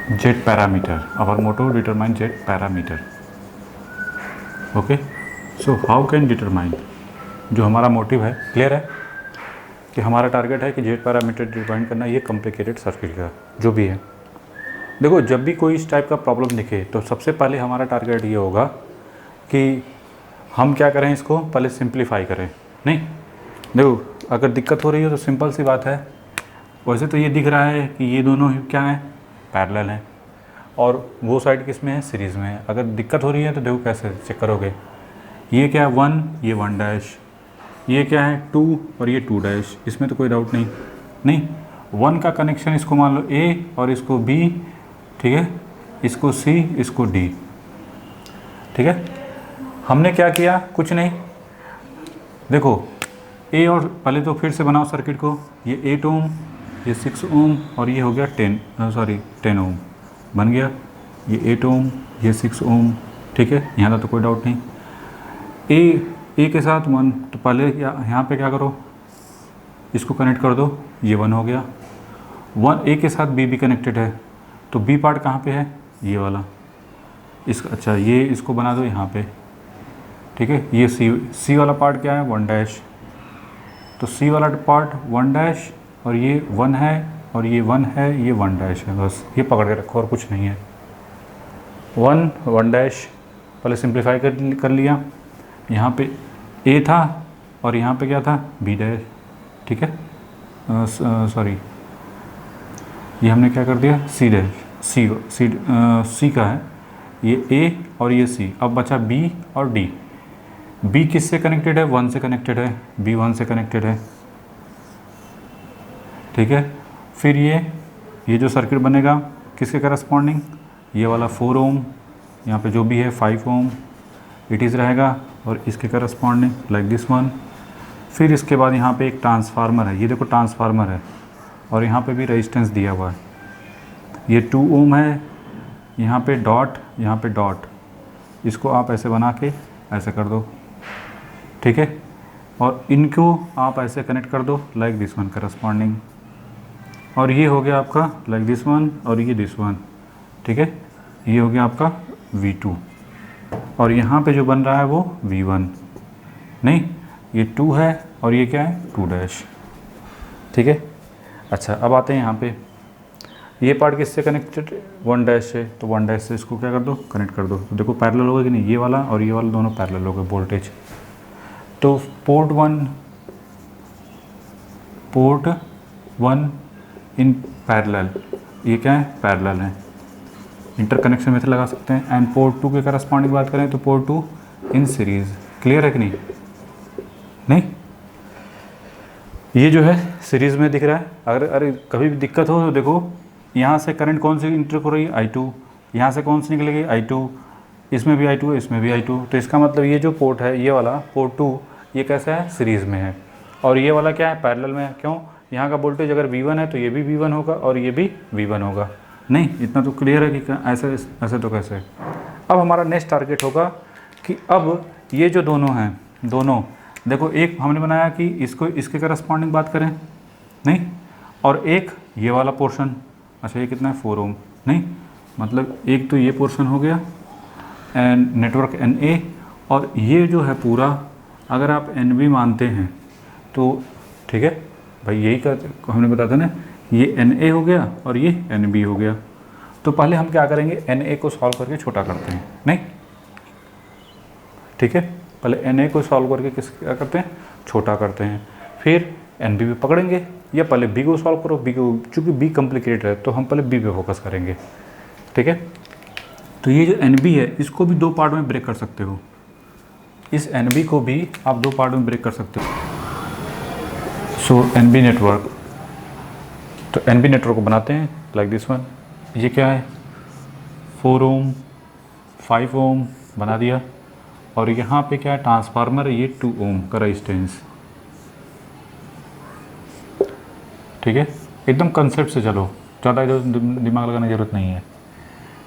Z parameter. Our motto determine Z parameter. Okay. So how can determine? जो हमारा motive है clear है कि हमारा टारगेट है कि Z पैरामीटर डिफाइन करना, ये कॉम्प्लिकेटेड सर्किट का जो भी है। देखो जब भी कोई इस टाइप का प्रॉब्लम दिखे तो सबसे पहले हमारा टारगेट ये होगा कि हम क्या करें, इसको पहले सिंप्लीफाई करें। नहीं देखो अगर दिक्कत हो रही है तो सिंपल सी बात है, वैसे तो ये दिख रहा है कि ये दोनों क्या हैं, पैरेलल हैं, और वो साइड किस में है, सीरीज़ में है। अगर दिक्कत हो रही है तो देखो कैसे चेक करोगे, ये क्या है 1, ये 1 डैश, ये क्या है 2 और ये 2 डैश, इसमें तो कोई डाउट नहीं। नहीं 1 का कनेक्शन इसको मान लो A और इसको B, ठीक है, इसको C, इसको D, ठीक है। हमने क्या किया, कुछ नहीं, देखो A और पहले तो फिर से बनाओ सर्किट को, ये 8 ओम, ये 6 ओम और ये हो गया 10 ओम बन गया, ये 8 ओम, ये 6 ओम, ठीक है, यहाँ तो कोई डाउट नहीं। ए के साथ 1, तो पहले यहाँ पे क्या करो, इसको कनेक्ट कर दो, ये 1 हो गया। 1 ए के साथ बी भी कनेक्टेड है, तो बी पार्ट कहाँ पे है, ये वाला, इसका अच्छा ये इसको बना दो यहाँ पे, ठीक है। ये सी वाला पार्ट क्या है 1 डैश, तो सी वाला पार्ट 1 डैश और ये 1 है और ये 1 है, ये 1 डैश है, बस ये पकड़ के रखो और कुछ नहीं है। 1 डैश पहले सिंप्लीफाई कर लिया, यहाँ पे ए था और यहाँ पे क्या था बी डैश, ठीक है, सॉरी ये हमने क्या कर दिया सी डैश, सी का है ये ए और ये सी। अब बचा बी और डी। बी किससे कनेक्टेड है, 1 से कनेक्टेड है, बी 1 से कनेक्टेड है, ठीक है। फिर ये जो सर्किट बनेगा किसके करस्पॉन्डिंग, ये वाला 4 ओम, यहाँ पे जो भी है 5 ओम इट इज़ रहेगा, और इसके करस्पॉन्डिंग लाइक दिस वन। फिर इसके बाद यहाँ पे एक ट्रांसफार्मर है, ये देखो ट्रांसफार्मर है, और यहाँ पे भी रेजिस्टेंस दिया हुआ है, ये 2 ओम है, यहाँ पे डॉट, यहाँ पे डॉट, इसको आप ऐसे बना के ऐसे कर दो, ठीक है, और इनको आप ऐसे कनेक्ट कर दो लाइक दिस वन करस्पॉन्डिंग, और ये हो गया आपका लाइक दिस वन और ये दिस वन, ठीक है, ये हो गया आपका V2, और यहाँ पे जो बन रहा है वो V1, नहीं ये 2 है और ये क्या है 2 डैश, ठीक है। अच्छा अब आते हैं यहाँ पे, ये पार्ट किससे कनेक्टेड 1 डैश से, तो 1 डैश से इसको क्या कर दो, कनेक्ट कर दो, तो देखो पैरेलल होगा कि नहीं, ये वाला और ये वाला दोनों पैरेलल हो गए वोल्टेज। तो पोर्ट 1 इन पैरेलल, ये क्या है पैरेलल है, इंटरकनेक्शन मेथड लगा सकते हैं। एंड पोर्ट 2 के करस्पॉन्डिंग बात करें तो पोर्ट 2 इन सीरीज़, क्लियर है कि नहीं, नहीं ये जो है सीरीज़ में दिख रहा है। अगर कभी भी दिक्कत हो तो देखो यहाँ से करंट कौन सी इंटर हो रही है I2, यहाँ से कौन सी निकलेगी I2, इसमें भी I2 है, इसमें भी I2, तो इसका मतलब ये जो पोर्ट है ये वाला पोर्ट 2 ये कैसा है सीरीज़ में है, और ये वाला क्या है पैरेलल में है। क्यों, यहाँ का वोल्टेज अगर V1 है तो ये भी V1 होगा और ये भी V1 होगा। नहीं इतना तो क्लियर है कि ऐसे ऐसे तो कैसे। अब हमारा नेक्स्ट टारगेट होगा कि अब ये जो दोनों हैं, दोनों देखो, एक हमने बनाया कि इसको इसके करस्पॉन्डिंग बात करें, नहीं, और एक ये वाला पोर्शन, अच्छा ये कितना है 4 ओम, नहीं मतलब एक तो ये पोर्शन हो गया एंड नेटवर्क NA, और ये जो है पूरा अगर आप NB मानते हैं तो ठीक है भाई, यही का हमने बताया था ना, ये NA हो गया और ये NB हो गया। तो पहले हम क्या करेंगे, NA को सॉल्व करके छोटा करते हैं, नहीं ठीक है, पहले NA को सॉल्व करके क्या करते हैं, छोटा करते हैं, फिर NB भी पकड़ेंगे, या पहले B को सॉल्व करो, B को, चूँकि B कॉम्प्लिकेटेड है तो हम पहले B पे फोकस करेंगे, ठीक है। तो ये जो NB है इसको भी 2 पार्ट में ब्रेक कर सकते हो, इस NB को भी आप 2 पार्ट में ब्रेक कर सकते हो। सो NB नेटवर्क, तो NB नेटवर्क को बनाते हैं लाइक दिस वन, ये क्या है 4 ओम 5 ओम बना दिया, और यहाँ पे क्या है ट्रांसफार्मर है, ये 2 ओम का रेजिस्टेंस, ठीक है, एकदम कंसेप्ट से चलो, ज़्यादा इधर दिमाग लगाने की ज़रूरत नहीं है,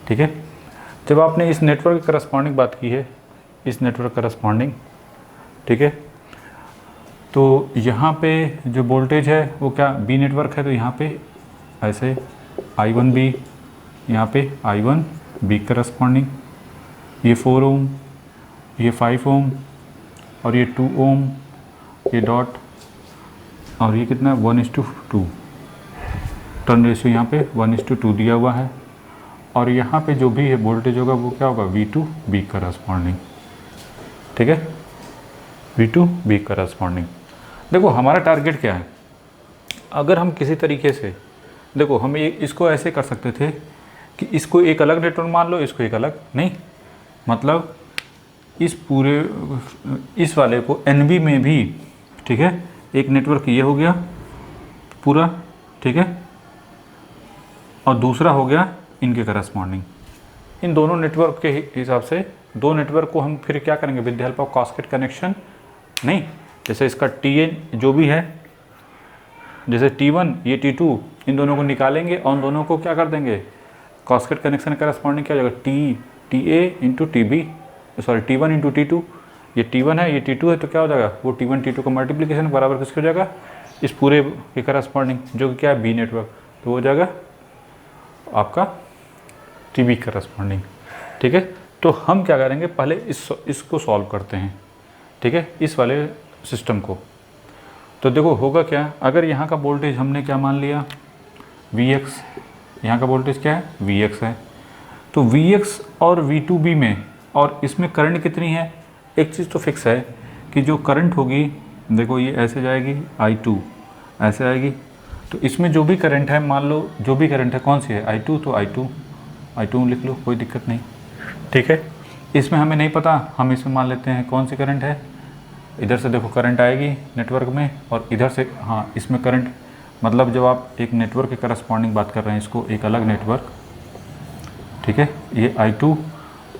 ठीक है। जब आपने इस नेटवर्क के करस्पॉन्डिंग बात की है, इस नेटवर्क करस्पॉन्डिंग, ठीक है, तो यहाँ पे जो वोल्टेज है वो क्या B नेटवर्क है, तो यहाँ पे ऐसे I1B यहाँ पे I1 B करस्पॉन्डिंग, ये 4 ओम, ये 5 ओम और ये 2 ओम, ये डॉट, और ये कितना 1:2, टर्न रेशियो यहाँ पे 1:2 दिया हुआ है। और यहाँ पे जो भी है वोल्टेज होगा वो क्या होगा V2 B करस्पॉन्डिंग, ठीक है, V2 B करस्पॉन्डिंग। देखो हमारा टारगेट क्या है, अगर हम किसी तरीके से, देखो हम इसको ऐसे कर सकते थे कि इसको एक अलग नेटवर्क मान लो, इसको एक अलग नहीं, मतलब इस पूरे इस वाले को NB में भी, ठीक है, एक नेटवर्क ये हो गया पूरा, ठीक है, और दूसरा हो गया इनके करस्पॉन्डिंग। इन दोनों नेटवर्क के हिसाब से दो नेटवर्क को हम फिर क्या करेंगे with the help of casket connection, नहीं, जैसे इसका TA जो भी है, जैसे T1 ये T2, इन दोनों को निकालेंगे और उन दोनों को क्या कर देंगे कास्केट कनेक्शन करस्पॉन्डिंग क्या हो जाएगा TA into TB, sorry T1 into T2, ये T1 है ये T2 है, तो क्या हो जाएगा वो T1 T2 का मल्टीप्लिकेशन बराबर किसके हो जाएगा इस पूरे के करस्पॉन्डिंग, जो कि क्या है B नेटवर्क, तो हो जाएगा आपका TB करस्पॉन्डिंग, ठीक है। तो हम क्या करेंगे पहले इसको सॉल्व करते हैं, ठीक है, इस वाले सिस्टम को। तो देखो होगा क्या, अगर यहाँ का वोल्टेज हमने क्या मान लिया Vx, यहाँ का वोल्टेज क्या है Vx है, तो Vx और V2B में और इसमें करंट कितनी है, एक चीज़ तो फिक्स है कि जो करंट होगी, देखो ये ऐसे जाएगी I2 ऐसे आएगी, तो इसमें जो भी करंट है, मान लो जो भी करंट है कौन सी है I2, तो I2 लिख लो, कोई दिक्कत नहीं, ठीक है। इसमें हमें नहीं पता, हम इसमें मान लेते हैं कौन सी करंट है, इधर से देखो करंट आएगी नेटवर्क में और इधर से, हाँ इसमें करंट, मतलब जब आप एक नेटवर्क के करस्पॉन्डिंग बात कर रहे हैं, इसको एक अलग नेटवर्क, ठीक है, ये I2,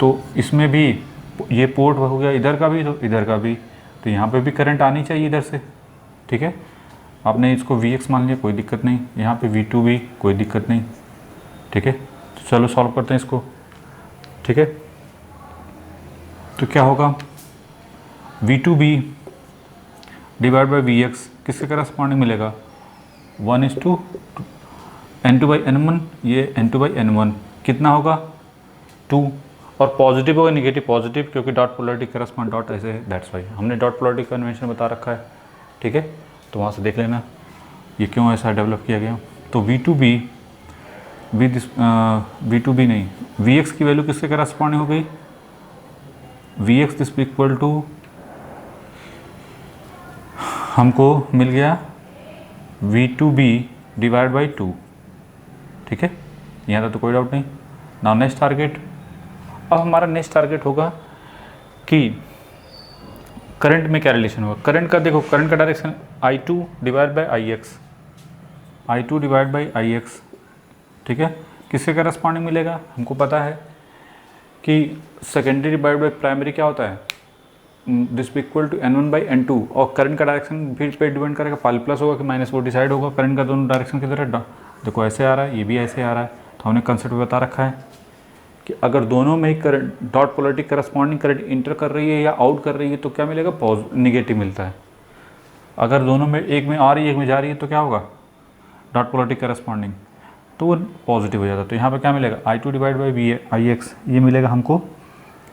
तो इसमें भी ये पोर्ट हो गया इधर का भी, तो इधर का भी, तो यहाँ पे भी करंट आनी चाहिए इधर से, ठीक है। आपने इसको Vx मान लिया, कोई दिक्कत नहीं, यहाँ पे V2 भी कोई दिक्कत नहीं, ठीक है। तो चलो सॉल्व करते हैं इसको, ठीक है। तो क्या होगा V2B डिवाइड बाई Vx किसके करस्पॉन्डिंग मिलेगा 1:N2/N1, ये N2/N1 कितना होगा 2, और पॉजिटिव होगा निगेटिव पॉजिटिव, क्योंकि डॉट पोलरिटी करस्पॉन्ड डॉट ऐसे है, दैट्स वाई हमने डॉट पोलरिटी कन्वेंशन बता रखा है, ठीक है। तो वहाँ से देख लेना ये क्यों ऐसा डेवलप किया गया। तो V2B V2B नहीं, Vx की वैल्यू किसके करस्पॉन्डिंग हो गई, Vx दिस इक्वल टू हमको मिल गया V2B डिवाइड बाई 2, ठीक है, यहाँ तक तो कोई डाउट नहीं। नाउ नेक्स्ट टारगेट, अब हमारा नेक्स्ट टारगेट होगा कि करंट में क्या रिलेशन होगा, करंट का देखो, करंट का direction I2 divide by Ix, I2 divide by Ix, ठीक है, किसके करस्पॉन्डिंग मिलेगा, हमको पता है कि सेकेंडरी डिवाइड बाई प्राइमरी क्या होता है दिस इक्वल टू N1/N2, और करंट का डायरेक्शन फिर पे डिपेंड करेगा, पाल प्लस होगा कि माइनस, वो डिसाइड होगा करंट का दोनों डायरेक्शन किधर है, देखो ऐसे आ रहा है, ये भी ऐसे आ रहा है, तो हमने कंसेप्ट बता रखा है कि अगर दोनों में ही current dot polarity corresponding current enter कर रही है या आउट कर रही है तो क्या मिलेगा निगेटिव मिलता है। अगर दोनों में एक में आ रही है एक में जा रही है तो क्या होगा डॉट पोलरिटी करस्पॉन्डिंग, तो वो पॉजिटिव हो जाता है। तो यहाँ पे क्या मिलेगा I2 डिवाइड बाई Ix, ये मिलेगा हमको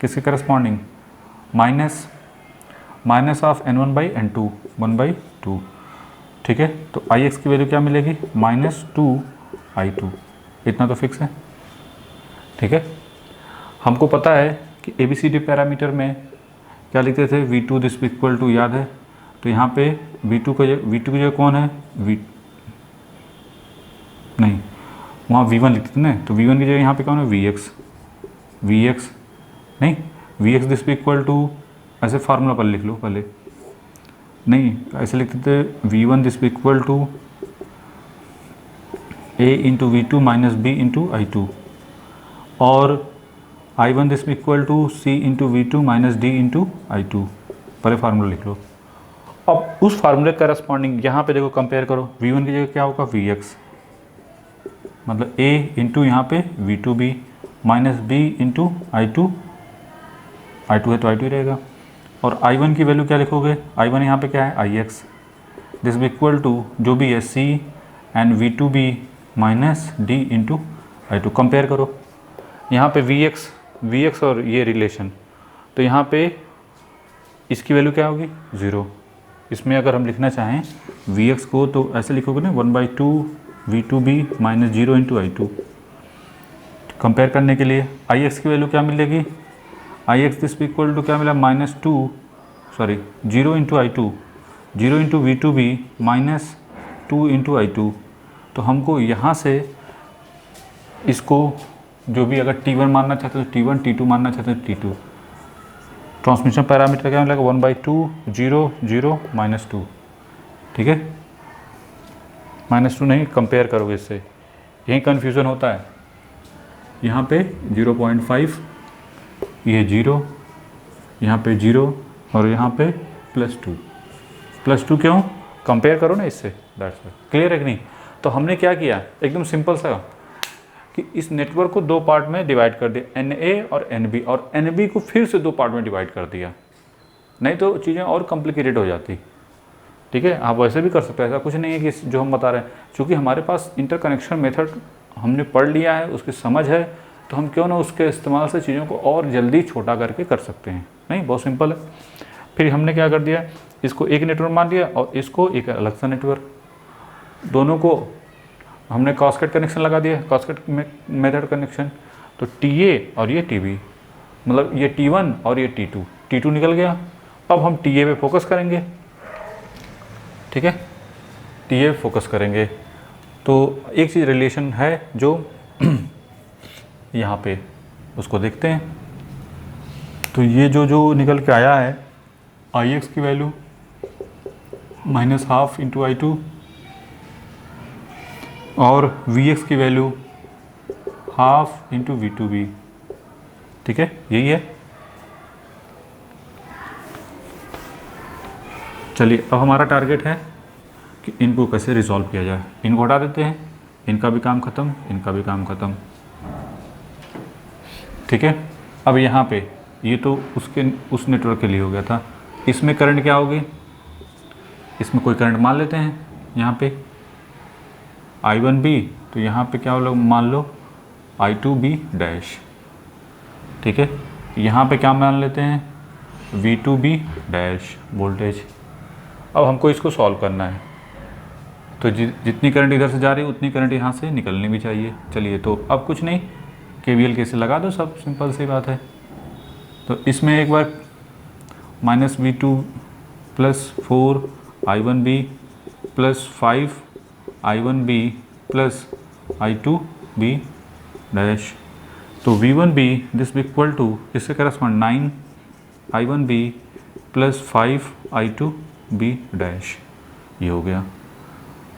किसके करस्पॉन्डिंग माइनस ऑफ N1/N2 1/2, ठीक है। तो Ix की वैल्यू क्या मिलेगी -2I2, इतना तो फिक्स है, ठीक है। हमको पता है कि ABCD पैरामीटर में क्या लिखते थे V2 दिस इक्वल टू, याद है, तो यहाँ पे V2 की जगह कौन है नहीं, वहाँ V1 लिखते थे ना, तो V1 की जगह यहाँ पे कौन है Vx नहीं, Vx दिस इक्वल टू, ऐसे फार्मूला पर लिख लो पहले, नहीं ऐसे लिखते थे V1 this equal to A into V2 minus B into I2, और I1 this equal to C into V2 minus D into I2, पहले फार्मूला लिख लो। अब उस फार्मूले के करस्पॉन्डिंग यहाँ पे देखो कंपेयर करो, V1 की जगह क्या होगा Vx, मतलब A इंटू यहाँ पे V2B minus B into I2 है तो I2 ही रहेगा, और I1 की वैल्यू क्या लिखोगे, I1 यहाँ पे क्या है Ix दिस इक्वल टू जो भी है C and V2B minus D into I2 compare करो। यहाँ पे Vx और ये रिलेशन, तो यहाँ पे इसकी वैल्यू क्या होगी 0। इसमें अगर हम लिखना चाहें Vx को तो ऐसे लिखोगे ना 1/2 V2b minus 0 into I2। Compare करने के लिए Ix की वैल्यू क्या मिलेगी, Ix दिस इक्वल टू क्या मिला -0 into I2, 0 into V2b minus 2 into I2। तो हमको यहाँ से इसको जो भी अगर T1 मानना चाहते हो T1, T2 मानना चाहते हो T2। ट्रांसमिशन पैरामीटर क्या मिलेगा 1/2 0 0 -2। ठीक है, -2 नहीं, कंपेयर करोगे इससे, यही कन्फ्यूज़न होता है। यहाँ पे 0.5, ये 0, यहाँ पे 0 और यहाँ पे +2 क्यों, कंपेयर करो ना इससे, दैट्स क्लियर है कि नहीं। तो हमने क्या किया, एकदम सिंपल सा कि इस नेटवर्क को दो पार्ट में डिवाइड कर दिया, Na और Nb, और Nb को फिर से दो पार्ट में डिवाइड कर दिया, नहीं तो चीज़ें और कॉम्प्लिकेटेड हो जाती। ठीक है, आप वैसे भी कर सकते हो, ऐसा कुछ नहीं है कि जो हम बता रहे हैं, क्योंकि हमारे पास इंटरकनेक्शन मेथड हमने पढ़ लिया है, उसकी समझ है, तो हम क्यों ना उसके इस्तेमाल से चीज़ों को और जल्दी छोटा करके कर सकते हैं। नहीं, बहुत सिंपल है। फिर हमने क्या कर दिया, इसको एक नेटवर्क मान लिया और इसको एक अलग सा नेटवर्क, दोनों को हमने कास्केड कनेक्शन लगा दिया, कास्केड मेथड कनेक्शन। तो TA और ये TB, मतलब ये T1 और ये T2 निकल गया। अब हम TA पे फोकस करेंगे। ठीक है, TA पे फोकस करेंगे तो एक चीज़ रिलेशन है जो यहाँ पे, उसको देखते हैं। तो ये जो निकल के आया है, Ix की वैल्यू -12 इंटू I2 और Vx की वैल्यू 1/2 इंटू V2b। ठीक है, यही है। चलिए, अब हमारा टारगेट है कि इनको कैसे रिजॉल्व किया जाए। इनको हटा देते हैं, इनका भी काम ख़त्म, इनका भी काम ख़त्म। ठीक है, अब यहाँ पे ये तो उस नेटवर्क के लिए हो गया था। इसमें करंट क्या होगी, इसमें कोई करंट मान लेते हैं, यहाँ पे I1b, तो यहाँ पे क्या लोग मान लो I2b डैश। ठीक है, यहाँ पे क्या मान लेते हैं V2b डैश वोल्टेज। अब हमको इसको सॉल्व करना है, तो जितनी करंट इधर से जा रही है उतनी करंट यहाँ से निकलनी भी चाहिए। चलिए, तो अब कुछ नहीं, KVL कैसे लगा दो, सब सिंपल सी बात है। तो इसमें एक बार -V2 + 4 I1b + 5 I1b + I2b dash. तो V1b दिस इक्वल टू इससे करस्पॉन्ड 9 I1b + 5 I2b डैश, ये हो गया।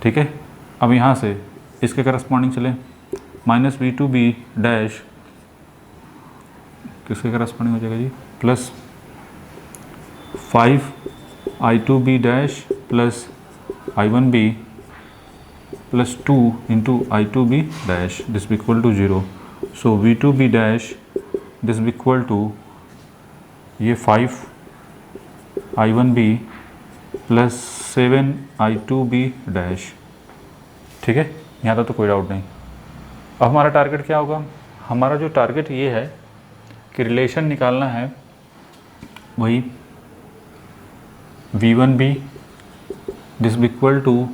ठीक है, अब यहाँ से इसके करस्पॉन्डिंग चले -V2b डैश, किसके करस्पॉन्डिंग हो जाएगा जी, +5 I2b dash + I1b + 2 into I2b dash this equal to 0। So V2b dash this equal to ये 5 I1b + 7 I2b डैश। ठीक है, यहाँ तक तो कोई डाउट नहीं। अब हमारा टारगेट क्या होगा, हमारा जो टारगेट ये है कि रिलेशन निकालना है वही V1b this equal to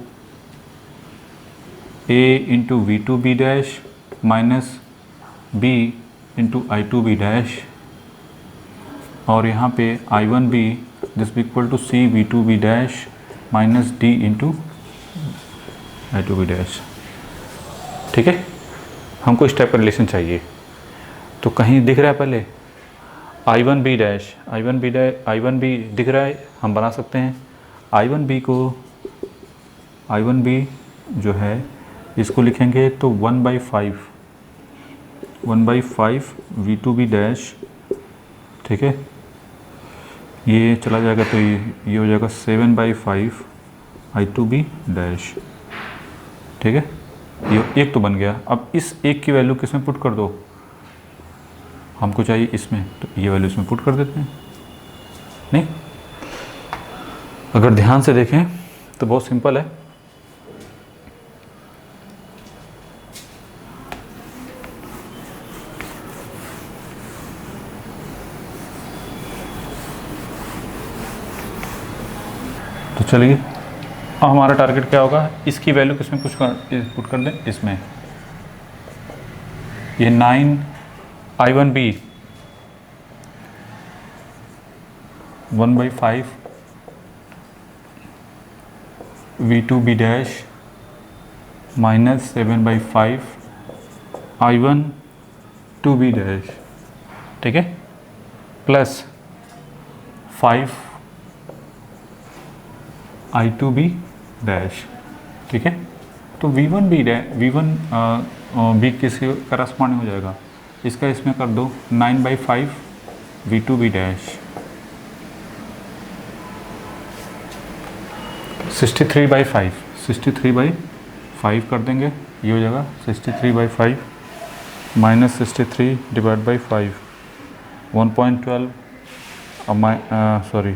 A into V2b dash minus B into I2b dash, और यहाँ पे I1b this equal to C V2b dash minus D into I2b dash. ठीक है, हमको इस टाइप का रिलेशन चाहिए। तो कहीं दिख रहा है पहले I1b डैश, I1b दिख रहा है, हम बना सकते हैं। I1b को, I1b जो है इसको लिखेंगे तो 1/5 V2b डैश। ठीक है, ये चला जाएगा तो ये हो जाएगा 7/5 I2b डैश। ठीक है, ये एक तो बन गया। अब इस एक की वैल्यू किस में पुट कर दो, हमको चाहिए इसमें, तो ये वैल्यू इसमें पुट कर देते हैं। नहीं, अगर ध्यान से देखें तो बहुत सिंपल है। तो चलिए अब हमारा टारगेट क्या होगा, इसकी वैल्यू किसमें कुछ पुट कर दें, इसमें ये 9 I1B 1/5 V2B dash -7/5 I1 2B dash, ठीक है, प्लस 5 I2B डैश, ठीक है। तो V1B किसके करस्पॉन्डिंग हो जाएगा, इसका इसमें कर दो 9/5 V2B डैश 63/5 कर देंगे, ये हो जाएगा 63/5 minus 63 divide by 5 1.12 sorry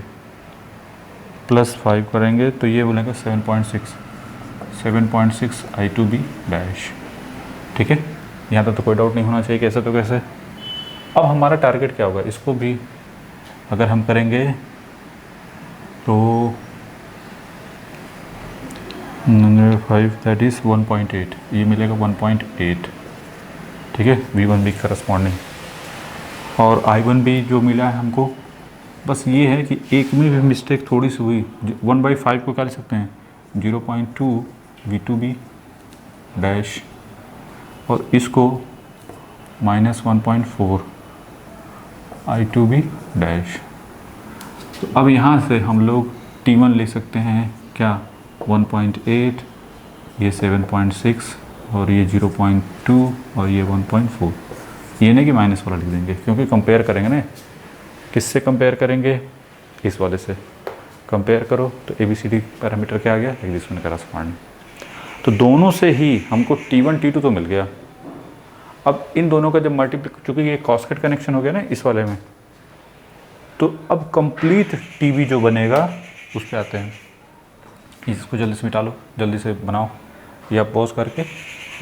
plus 5 करेंगे तो ये बोलेंगे 7.6 I2B डैश, ठीक है। यहाँ तक तो कोई डाउट नहीं होना चाहिए, कैसे तो कैसे। अब हमारा टारगेट क्या होगा, इसको भी अगर हम करेंगे तो 5 दैट इज़ 1.8, ये मिलेगा 1.8, ठीक है, V1B करस्पॉन्डिंग। और I1B जो मिला है हमको, बस ये है कि एक में भी मिस्टेक थोड़ी सी हुई, 1/5 को क्या लिख सकते हैं 0.2 V2B डैश और इसको -1.4 I2B डैश। तो अब यहाँ से हम लोग T1 ले सकते हैं क्या 1.8, ये 7.6 और ये 0.2 और ये 1.4, ये नहीं कि माइनस वाला लिख देंगे क्योंकि कंपेयर करेंगे ना, किससे कंपेयर करेंगे, इस वाले से कंपेयर करो तो ABCD पैरामीटर क्या आ गया, एक दूसरे का करस्पॉन्डिंग। तो दोनों से ही हमको T1 T2 तो मिल गया। अब इन दोनों का जब मल्टीप्लाई, चूँकि ये कॉस्केट कनेक्शन हो गया ना इस वाले में, तो अब कंप्लीट टीवी जो बनेगा उस पर आते हैं। इसको जल्दी से मिटा लो, जल्दी से बनाओ, या पॉज करके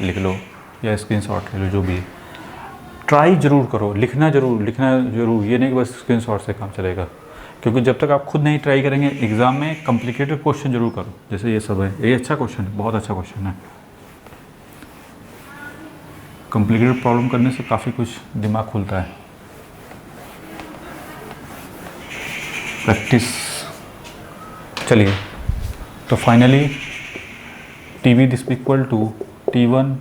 लिख लो या स्क्रीनशॉट ले लो, जो भी है। ट्राई ज़रूर करो, लिखना ज़रूर, ये नहीं कि बस स्क्रीनशॉट से काम चलेगा, क्योंकि जब तक आप खुद नहीं ट्राई करेंगे एग्ज़ाम में कॉम्प्लिकेटेड क्वेश्चन जरूर करो। जैसे ये सब है, ये अच्छा क्वेश्चन है, बहुत अच्छा क्वेश्चन है। कॉम्प्लिकेटेड प्रॉब्लम करने से काफ़ी कुछ दिमाग खुलता है। प्रैक्टिस। चलिए, तो finally TV this equal to T1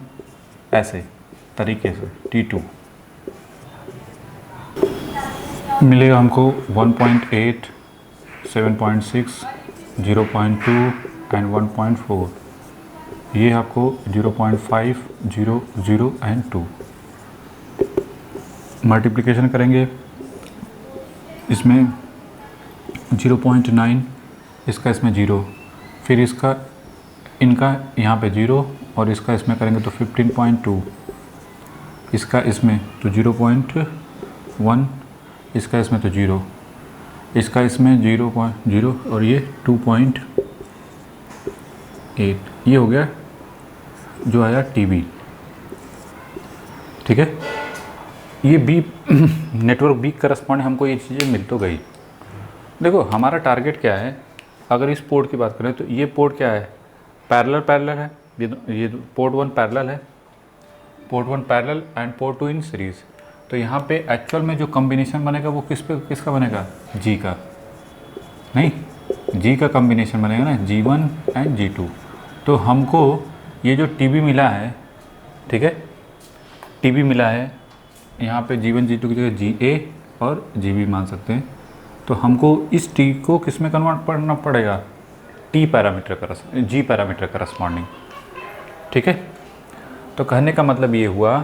ऐसे तरीके से T2 मिलेगा हमको 1.8, 7.6, 0.2 एंड 1.4। ये आपको 0.5, 0, 0 एंड 2 मल्टीप्लिकेशन करेंगे, इसमें 0.9, इसका इसमें 0, फिर इसका इनका यहाँ पे 0 और इसका इसमें करेंगे तो 15.2, इसका इसमें तो 0.1, इसका इसमें तो 0, इसका इसमें 0.0 और ये 2.8, ये हो गया जो आया टीवी, ठीक है। ये बी नेटवर्क बी करस्पॉन्डिंग हमको ये चीज़ें मिल तो गई। देखो हमारा टारगेट क्या है, अगर इस पोर्ट की बात करें तो ये पोर्ट क्या है, पैरेलल है, ये पोर्ट 1 पैरेलल है, port 1 parallel and port 2 in series. तो यहाँ पे एक्चुअल में जो कॉम्बिनेशन बनेगा वो किसका बनेगा, जी का, नहीं जी का कॉम्बिनेशन बनेगा ना, G1 एंड G2। तो हमको ये जो टीवी मिला है, ठीक है, टीवी मिला है, यहाँ पे G1 G2 की जगह GA और GB मान सकते हैं। तो हमको इस टी को किस में कन्वर्ट करना पड़ेगा, G पैरामीटर करस्पॉन्डिंग, ठीक है। तो कहने का मतलब ये हुआ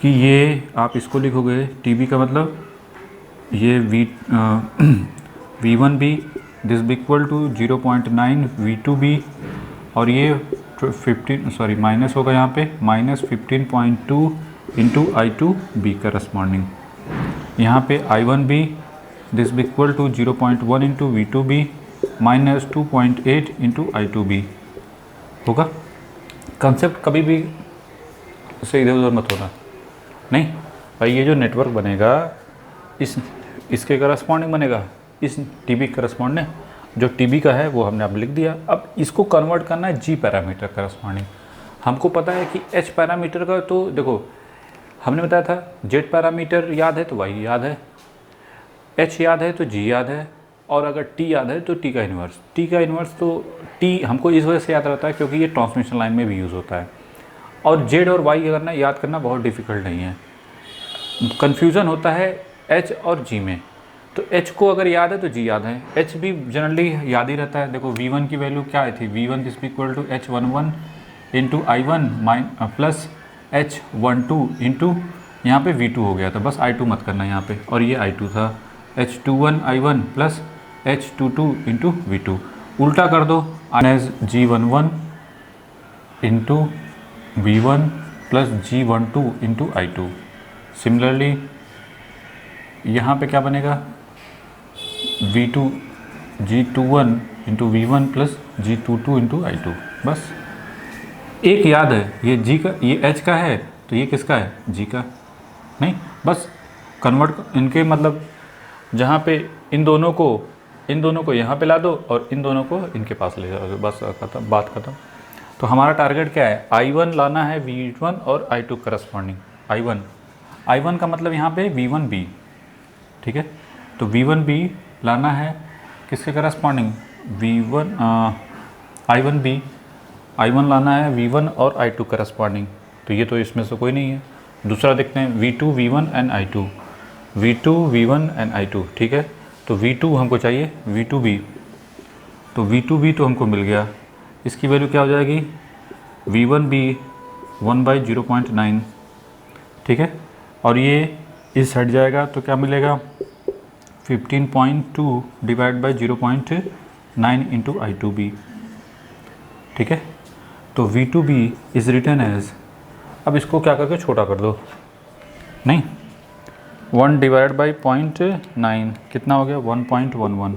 कि ये आप इसको लिखोगे, टीवी का मतलब ये V1B this equal to 0.9 V2B और ये 15 माइनस होगा यहाँ पे -15.2 इंटू I2B करस्पॉन्डिंग। यहाँ पे I1B this equal to 0.1 into V2B -2.8 into I2B होगा। कंसेप्ट कभी भी से इधर उधर मत होना, नहीं भाई। ये जो नेटवर्क बनेगा इसके करस्पॉन्डिंग बनेगा इस टीवी करस्पॉन्डिंग, जो टीबी का है वो हमने अब लिख दिया। अब इसको कन्वर्ट करना है जी पैरामीटर करस्पॉन्डिंग। हमको पता है कि एच पैरामीटर का, तो देखो हमने बताया था जेड पैरामीटर याद है तो वाई याद है, एच याद है तो जी याद है, और अगर टी याद है तो टी का इन्वर्स। टी का इन्वर्स तो टी हमको इस वजह से याद रहता है क्योंकि ये ट्रांसमिशन लाइन में भी यूज़ होता है। और जेड और वाई करना याद करना बहुत डिफ़िकल्ट नहीं है, कन्फ्यूज़न होता है एच और जी में। तो एच को अगर याद है तो जी याद है, एच भी जनरली याद ही रहता है। देखो V1 की वैल्यू क्या आई थी, V1 is equal to H11 into I1 plus H12 into यहाँ पे V2 हो गया था, बस I2 मत करना यहाँ पे, और ये I2 था H21 I1 plus H22 into V2। उल्टा कर दो, as G11 into V1 plus G12 into I2। Similarly यहाँ पे क्या बनेगा, V2 G21 into V1 plus G22 into I2। बस एक याद है, ये G का, ये H का है तो ये किसका है, G का। नहीं, बस कन्वर्ट इनके मतलब जहाँ पे इन दोनों को यहाँ पे ला दो और इन दोनों को इनके पास ले जाओ, बस खत्म, बात खत्म। तो हमारा टारगेट क्या है, I1 लाना है V1 और I2 करस्पॉन्डिंग। I1 का मतलब यहाँ पे V1B, ठीक है। तो V1B लाना है किसके करस्पॉन्डिंग, I1 लाना है V1 और I2 करस्पॉन्डिंग। तो ये तो इसमें से कोई नहीं है। दूसरा देखते हैं V2 V1 and I2, V2 V1 and I2, ठीक है। तो V2 हमको चाहिए V2B, तो V2B तो हमको मिल गया। इसकी वैल्यू क्या हो जाएगी, V1B 1/0.9, ठीक है। और ये इस हट जाएगा तो क्या मिलेगा, 15.2 डिवाइड बाई 0.9 इंटू I2B, ठीक है। तो V2B इज़ रिटन एज, अब इसको क्या करके छोटा कर दो, नहीं 1 डिवाइड बाई 0.9 कितना हो गया 1.11,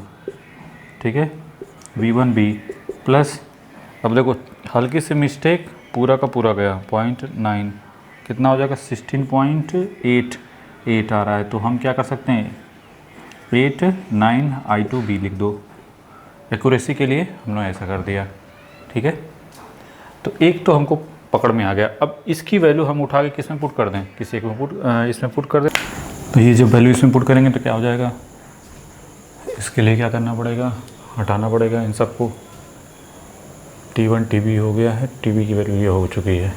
ठीक है। V1B प्लस, अब देखो हल्की सी मिस्टेक, पूरा का पूरा गया 0.9, कितना हो जाएगा 16.88 आ रहा है। तो हम क्या कर सकते हैं 89 I2B लिख दो, एक्यूरेसी के लिए हमने ऐसा कर दिया, ठीक है। तो एक तो हमको पकड़ में आ गया। अब इसकी वैल्यू हम उठा के किस में पुट कर दें, किसी एक में इसमें पुट कर दें। तो ये जब वैल्यू इसमें पुट करेंगे तो क्या हो जाएगा, इसके लिए क्या करना पड़ेगा, हटाना पड़ेगा इन सबको। T1 TB हो गया है, TB की वैल्यू ये हो चुकी है।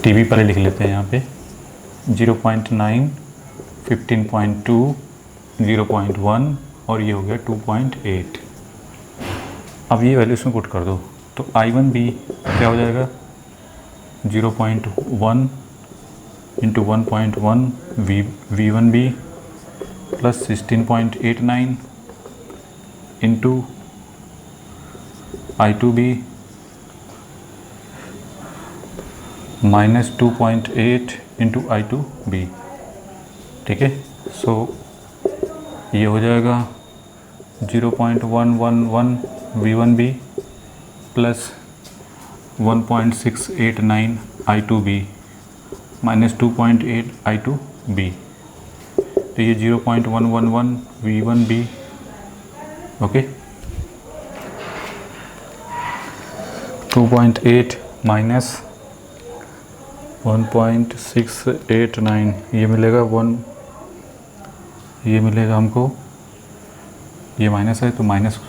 TB पहले लिख लेते हैं यहाँ पे 0.9, 15.2, 0.1 और ये हो गया 2.8। अब ये वैल्यू इसमें पुट कर दो तो I1B क्या हो जाएगा 0.1 into 1.1 V1B plus 16.89 into I2B minus 2.8 into I2B, ठीक है। सो ये हो जाएगा 0.111 V1B plus 1.689 I2B minus 2.8 I2B। तो ये 0.111 V1B, ओके, 2.8 माइनस 1.689, ये मिलेगा ये मिलेगा हमको, ये माइनस है तो माइनस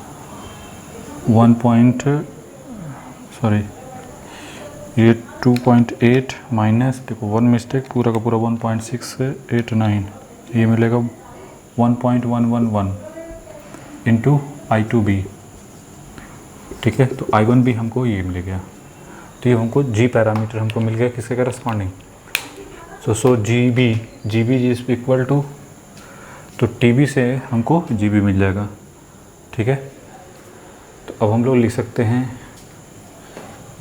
ये 2.8 माइनस, देखो वन मिस्टेक, पूरा का पूरा 1.689, ये मिलेगा 1.111 इंटू I2B, ठीक है। तो I1B हमको ये मिल गया। तो ये हमको G पैरामीटर हमको मिल गया किसके corresponding. So GB is equal to, तो TB से हमको GB मिल जाएगा, ठीक है। तो अब हम लोग लिख सकते हैं,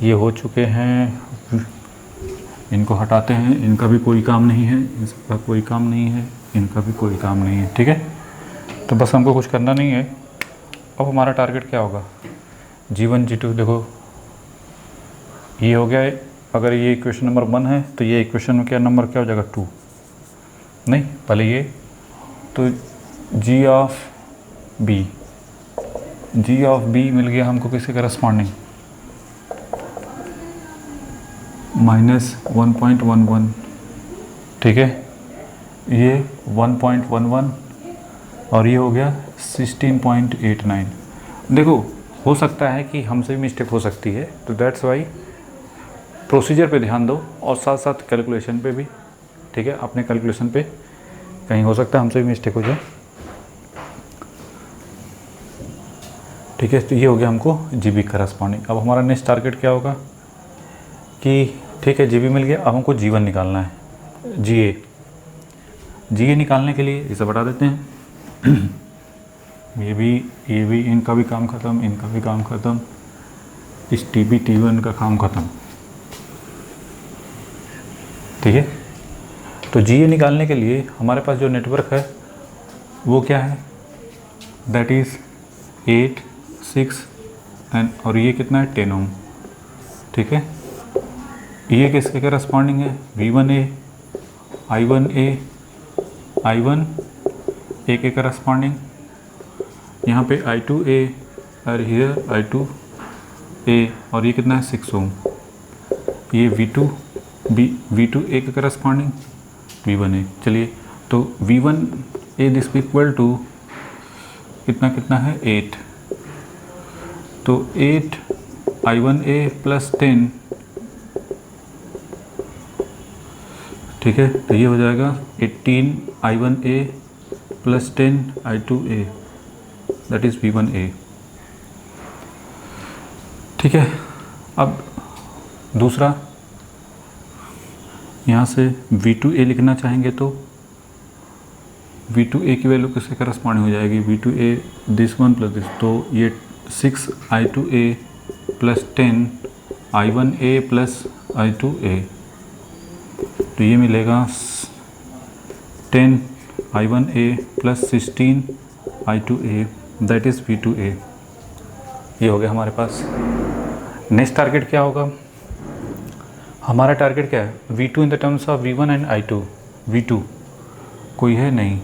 ये हो चुके हैं, इनको हटाते हैं, इनका भी कोई काम नहीं है, इनका कोई काम नहीं है, इनका भी कोई काम नहीं है, ठीक है। तो बस हमको कुछ करना नहीं है। अब हमारा टारगेट क्या होगा, G1 G2, देखो ये हो गया है। अगर ये इक्वेशन नंबर 1 है तो ये इक्वेशन में क्या नंबर क्या हो जाएगा 2, नहीं, पहले ये तो जी ऑफ बी मिल गया हमको किसके करस्पॉन्डिंग, -1.11, ठीक है, ये 1.11 और ये हो गया 16.89। देखो हो सकता है कि हमसे भी मिस्टेक हो सकती है, तो दैट्स वाई प्रोसीजर पे ध्यान दो और साथ साथ कैलकुलेशन पे भी, ठीक है, अपने कैलकुलेशन पे कहीं हो सकता है हमसे भी मिस्टेक हो जाए, ठीक है। तो ये हो गया हमको जीबी करस्पॉन्डिंग। अब हमारा नेक्स्ट टारगेट क्या होगा कि ठीक है जीबी मिल गया, अब हमको जीवन निकालना है, जीए निकालने के लिए इसे बढ़ा देते हैं ये भी इनका भी काम ख़त्म, इनका भी काम ख़त्म, इस T1 का काम ख़त्म, ठीक है। तो जीए निकालने के लिए हमारे पास जो नेटवर्क है वो क्या है, दैट इज़ 8, 6 एंड और ये कितना है 10 ओम, ठीक है। ये किसके करस्पॉन्डिंग है, V1A, I1 A के करस्पॉन्डिंग, यहाँ पे I2A और हियर I2A और ये कितना है 6 ओम, ये V2A के करस्पॉन्डिंग V1A। चलिए तो V1A दिस इक्वल टू कितना है 8, तो 8 I1A प्लस 10, ठीक है, तो ये हो जाएगा 18 I1A plus 10 I2A, that is V1A, ठीक है। अब दूसरा यहाँ से V2A लिखना चाहेंगे तो V2A की वैल्यू किससे करस्पॉन्डिंग हो जाएगी, V2A this one plus this, तो ये 6 I2A plus 10 I1A plus I2A, तो ये मिलेगा 10 I1A plus 16 I2A, that is V2A। ये हो गया हमारे पास। नेक्स्ट टारगेट क्या होगा, हमारा टारगेट क्या है, V2 in the terms of V1 and I2। V2 कोई है नहीं,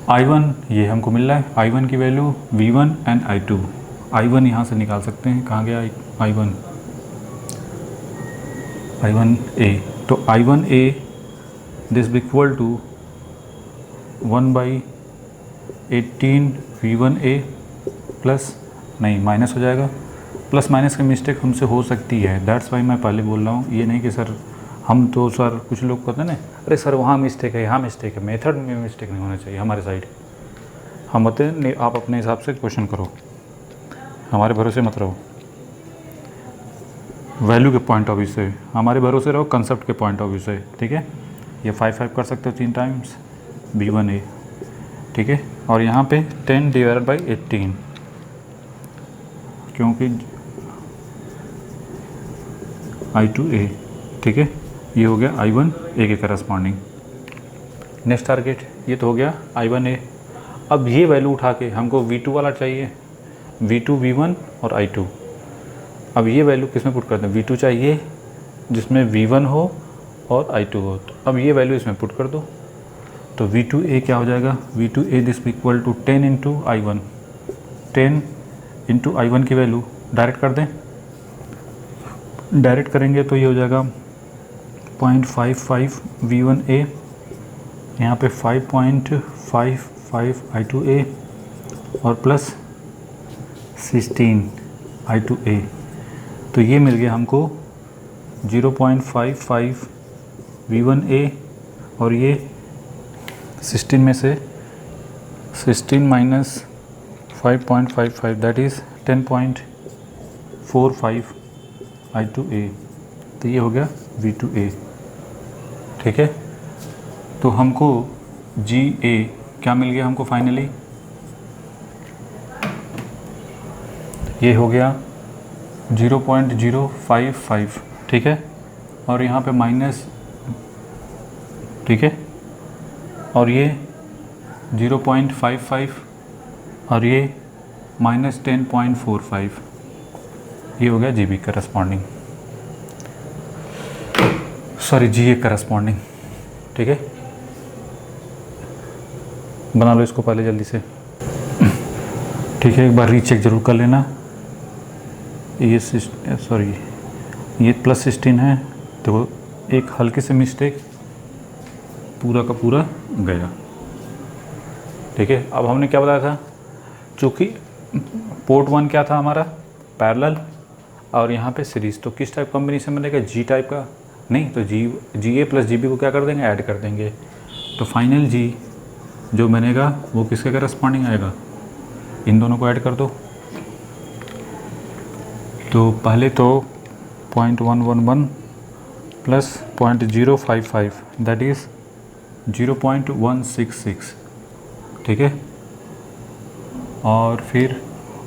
I1 ये हमको मिल रहा है, I1 की value V1 and I2, I1 यहाँ से निकाल सकते हैं, कहाँ गया I1A, तो I1A this equal to 1/18 V1A plus, नहीं माइनस हो जाएगा, प्लस माइनस की मिस्टेक हमसे हो सकती है, दैट्स वाई मैं पहले बोल रहा हूँ, ये नहीं कि सर हम तो सर कुछ लोग कहते हैं ना, अरे सर वहाँ मिस्टेक है यहाँ मिस्टेक है, मेथड में मिस्टेक नहीं होना चाहिए हमारे साइड। हम बताते नहीं, आप अपने हिसाब से क्वेश्चन करो, हमारे भरोसे मत रहो, वैल्यू के पॉइंट ऑफ व्यू से हमारे भरोसे रहो, कंसेप्ट के पॉइंट ऑफ व्यू से, ठीक है। ये 5 कर सकते हो 3 टाइम्स V1A, ठीक है, और यहाँ पे 10/18 क्योंकि I2A, ठीक है, ये हो गया I1A के करस्पॉन्डिंग। नेक्स्ट टारगेट ये तो हो गया I1A। अब ये वैल्यू उठा के हमको V2 वाला चाहिए, V2 V1 और I2। अब ये वैल्यू किस में पुट करते हैं, V2 चाहिए जिसमें V1 हो और I2 हो, तो अब ये वैल्यू इसमें पुट कर दो, तो V2A क्या हो जाएगा, V2A this equal to 10 into I1, 10 into I1 की वैल्यू डायरेक्ट कर दें, डायरेक्ट करेंगे तो ये हो जाएगा 0.55 V1A, यहाँ पे 5.55 I2A और प्लस 16 I2A, तो ये मिल गया हमको 0.55 V1A और ये 16 में से 16 माइनस 5.55 दैट इज़ 10.45 I2A, तो ये हो गया V2A, ठीक है। तो हमको GA क्या मिल गया हमको फाइनली, ये हो गया 0.055, ठीक है, और यहाँ पे माइनस, ठीक है, और ये 0.55 और ये माइनस 10.45, ये हो गया GB corresponding, sorry GA corresponding, ठीक है। बना लो इसको पहले जल्दी से। ठीक है, एक बार रीचेक ज़रूर कर लेना। ये सॉरी ये +16 है, तो एक हल्की से मिस्टेक पूरा का पूरा गया। ठीक है, अब हमने क्या बताया था, चूँकि पोर्ट 1 क्या था हमारा पैरेलल और यहाँ पे सीरीज़, तो किस टाइप कॉम्बिनेशन बनेगा, जी टाइप का नहीं, तो जी ए प्लस जी बी को क्या कर देंगे, ऐड कर देंगे। तो फाइनल जी जो बनेगा वो किसके करस्पॉन्डिंग आएगा, इन दोनों को ऐड कर दो। तो पहले तो 0.111 प्लस 0.055 दैट इज़ 0.166। ठीक है, और फिर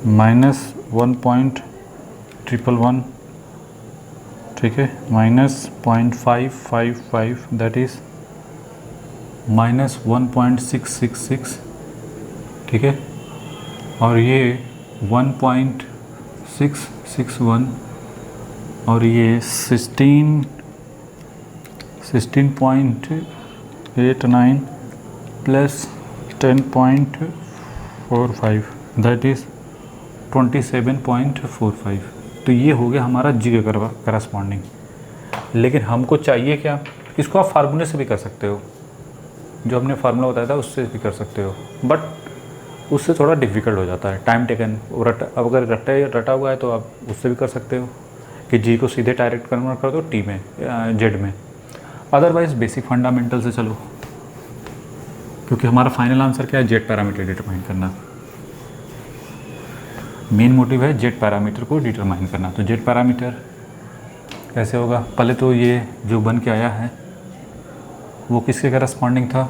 -1.111, ठीक है, -0.555 दैट इज़ -1.666। ठीक है, और ये 1.661 और ये 16.89 प्लस 10.45 दैट इज़ 27.45। तो ये हो गया हमारा जी के करस्पॉन्डिंग। लेकिन हमको चाहिए क्या, इसको आप फार्मूले से भी कर सकते हो, जो हमने फार्मूला बताया था उससे भी कर सकते हो, बट उससे थोड़ा डिफ़िकल्ट हो जाता है, टाइम टेकन। अगर रटा हुआ है तो आप उससे भी कर सकते हो कि जी को सीधे डायरेक्ट कन्वर्ट कर दो टी में, जेड में। अदरवाइज़ बेसिक फंडामेंटल से चलो, क्योंकि हमारा फाइनल आंसर क्या है, जेड पैरामीटर डिटरमाइन करना। मेन मोटिव है जेड पैरामीटर को डिटरमाइन करना। तो जेड पैरामीटर कैसे होगा, पहले तो ये जो बन के आया है वो किसके करस्पॉन्डिंग था,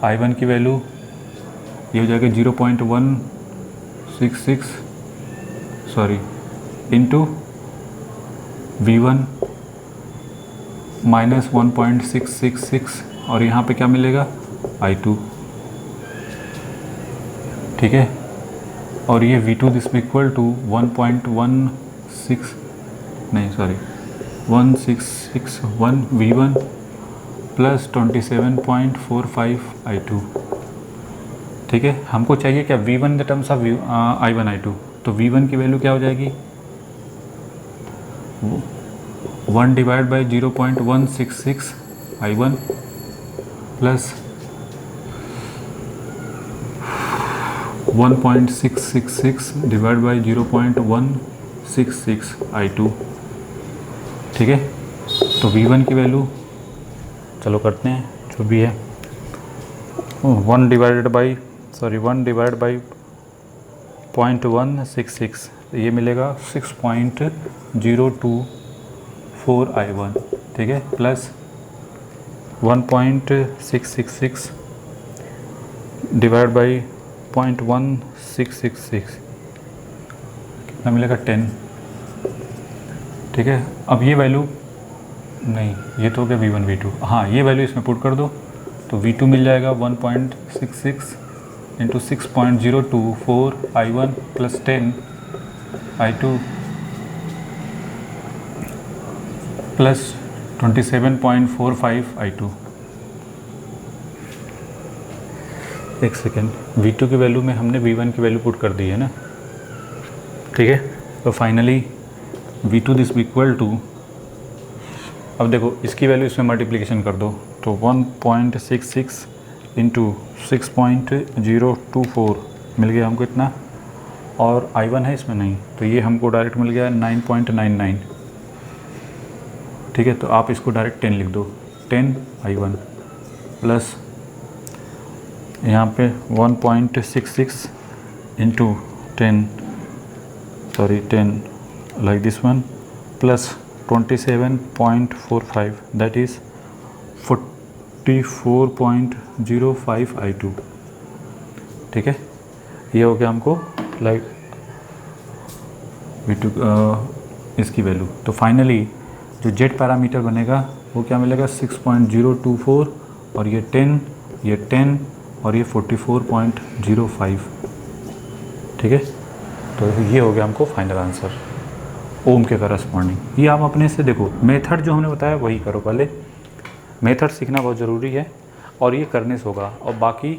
I1 की वैल्यू ये हो जाएगा 0.166 सॉरी इंटू V1 -1.666 और यहाँ पे क्या मिलेगा I2। ठीक है, और ये V2 this equal to 1.661 V1 plus 27.45 I2। ठीक है, हमको चाहिए क्या, V1 in the terms of I1 I2। तो V1 की वैल्यू क्या हो जाएगी, 1 divide by 0.166 I1 plus 1.666 divide by 0.166 I2। ठीक है, तो V1 की वैल्यू चलो करते हैं जो भी है, 1 डिवाइड बाई 0.166, तो ये मिलेगा 6.024 I1। ठीक है, प्लस 1.666 डिवाइड बाई 0.1666 कितना मिलेगा 10। ठीक है, अब ये वैल्यू नहीं, ये तो हो गया V1 V2, हाँ ये वैल्यू इसमें पुट कर दो तो V2 मिल जाएगा 1.66 into 6.024 I1 plus 10 I2 plus 27.45 I2। एक सेकेंड, V2 की वैल्यू में हमने V1 की वैल्यू पुट कर दी है ना। ठीक है, तो finally V2 this equal to, अब देखो इसकी वैल्यू इसमें मल्टीप्लिकेशन कर दो तो 1.66 इंटू 6.024 मिल गया हमको इतना, और I1 है इसमें नहीं, तो ये हमको डायरेक्ट मिल गया 9.99। ठीक है, तो आप इसको डायरेक्ट 10 लिख दो, 10 I1 प्लस यहाँ पे 1.66 into 10 like this one plus 27.45 that is 44.05 I2। ठीक है, ये हो गया हमको लाइक V2 इसकी वैल्यू। तो फाइनली जो जेड पैरामीटर बनेगा वो क्या मिलेगा 6.024 और ये 10 और ये 44.05। ठीक है, तो ये हो गया हमको फाइनल आंसर ओम के करस्पॉन्डिंग। ये आप अपने से देखो, मेथड जो हमने बताया वही करो, पहले मेथड सीखना बहुत ज़रूरी है। और ये करने से होगा, और बाकी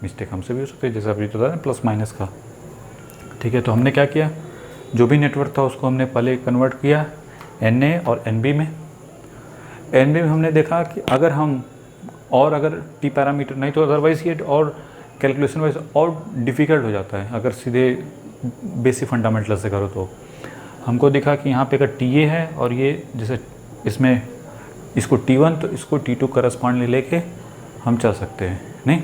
मिस्टेक हमसे भी हो सकती है, जैसे अभी तो था ना प्लस माइनस का। ठीक है, तो हमने क्या किया, जो भी नेटवर्क था उसको हमने पहले कन्वर्ट किया NA और NB में। NB में हमने देखा कि अगर हम और अगर टी पैरामीटर नहीं तो अदरवाइज़ ये और कैलकुलेशन वाइज और डिफ़िकल्ट हो जाता है अगर सीधे बेसिक फंडामेंटल से करो। तो हमको दिखा कि यहाँ पे अगर TA है और ये जैसे इसमें इसको T1 तो इसको T2 करस्पॉन्डली लेके हम चल सकते हैं नहीं।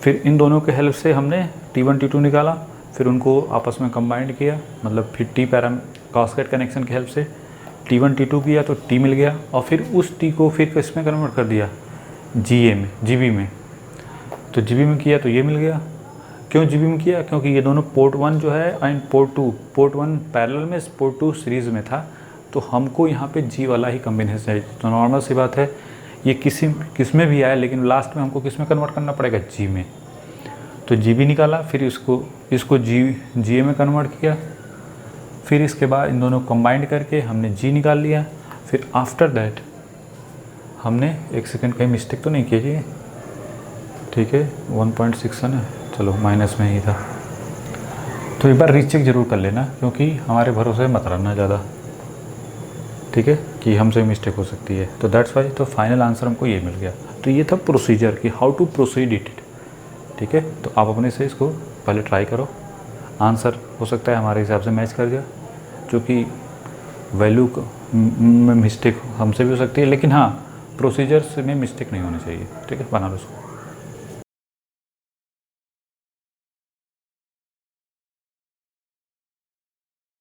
फिर इन दोनों के हेल्प से हमने T1 T2 निकाला, फिर उनको आपस में कंबाइंड किया, मतलब फिर टी पैरा कास्केड कनेक्शन की हेल्प से T1 T2 किया तो T मिल गया, और फिर उस T को फिर किस में कन्वर्ट कर दिया, GA में, GB में। तो GB में किया तो ये मिल गया। क्यों GB में किया, क्योंकि ये दोनों पोर्ट 1 जो है एंड पोर्ट 1 पैरेलल में, पोर्ट 2 सीरीज़ में था, तो हमको यहाँ पे G वाला ही कम्बिनेशन चाहिए। तो नॉर्मल सी बात है, ये किस में भी आए लेकिन लास्ट में हमको किस में कन्वर्ट करना पड़ेगा, G में। तो GB निकाला, फिर इसको GA में कन्वर्ट किया, फिर इसके बाद इन दोनों कंबाइंड करके हमने G निकाल लिया। फिर आफ्टर दैट हमने, एक सेकंड कहीं मिस्टेक तो नहीं कीजिए, ठीक है 1.6 है ना, चलो माइनस में ही था, तो एक बार रीचेक ज़रूर कर लेना, क्योंकि हमारे भरोसे मत रहना ज़्यादा, ठीक है, कि हमसे मिस्टेक हो सकती है। तो दैट्स वाई, तो फाइनल आंसर हमको ये मिल गया। तो ये था प्रोसीजर कि हाउ टू प्रोसीड इट, ठीक है। तो आप अपने से इसको पहले ट्राई करो, आंसर हो सकता है हमारे हिसाब से मैच कर जाए, क्योंकि वैल्यू में मिस्टेक हमसे भी हो सकती है, लेकिन हाँ प्रोसीजर्स में मिस्टेक नहीं होनी चाहिए, ठीक है। बना लो उसको।